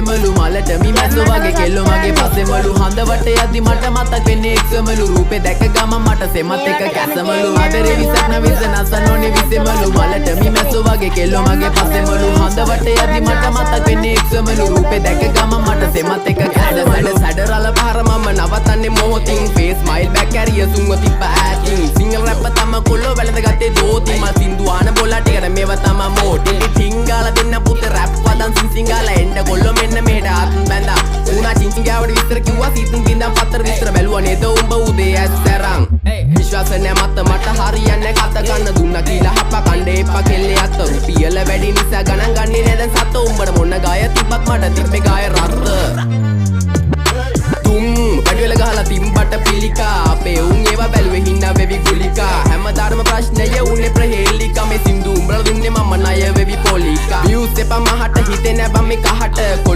විසෙමලු මලට මිමැස්සෝ වගේ කෙල්ලෝ මගේ පස්සෙමලු හඳ වටේ යද්දි මට මතක් වෙන්නේ එක්සමලු රූපේ දැක ගමන් මට සෙමත් එක කැසමලු ආදරේ විසක් නැවිස නසනෝනේ විසෙමලු මලට මිමැස්සෝ වගේ කෙල්ලෝ මගේ පස්සෙමලු හඳ වටේ යද්දි මට මතක් වෙන්නේ එක්සමලු රූපේ දැක ගමන් මට සෙමත් එක කැසමලු සැඩරල පාර මම නවතන්නේ මොහොතින් ෆේස් ස්මයිල් බැක් කැරිය සුන්ව තිබ්බ ඇතින් සිංගල් රැප් තම කොල්ලෝ වැළඳ ගත්තේ දෝති මල් සින්දු ආන බොලා ටිකට මේව තම මෝටි ටිංගාල දෙන්න පුත රැප් වදන් සිංගාල එන්න කොල්ලෝ මෙන්න මෙහෙට ආත්ම බැඳා උනා චිංචිංගාවට විස්තර කිව්වා සීතුන් බින්දම් පතර විස්තර බැලුවා නේද උඹ උදේ ඇස්තරන් විශ්වාස නැ මට හරියන්නේ කත ගන්න දුන්නා කියලා හප්ප කණ්ඩේ එපා කෙල්ලේ අත රුපියල වැඩි නිසා ගණන් ගන්නේ නේද සත උඹට මොන ගාය තිබ්බත් මට තිබ්බේ ගාය රත්ත පඩිවල ගහලා තිම්බට පිළිකා අපේ උන් ඒවා බැලුවේ හින්නා වෙවි ගුලිකා හැමදාම ප්‍රශ්නය උන්නේ ප්‍රහේලිකා මේ සින්දු උඹලා දුන්නේ මම ණය වෙවි පොලිකා views එපා මහට හිතේ නැබම් මේ කහට කොල්ලෝ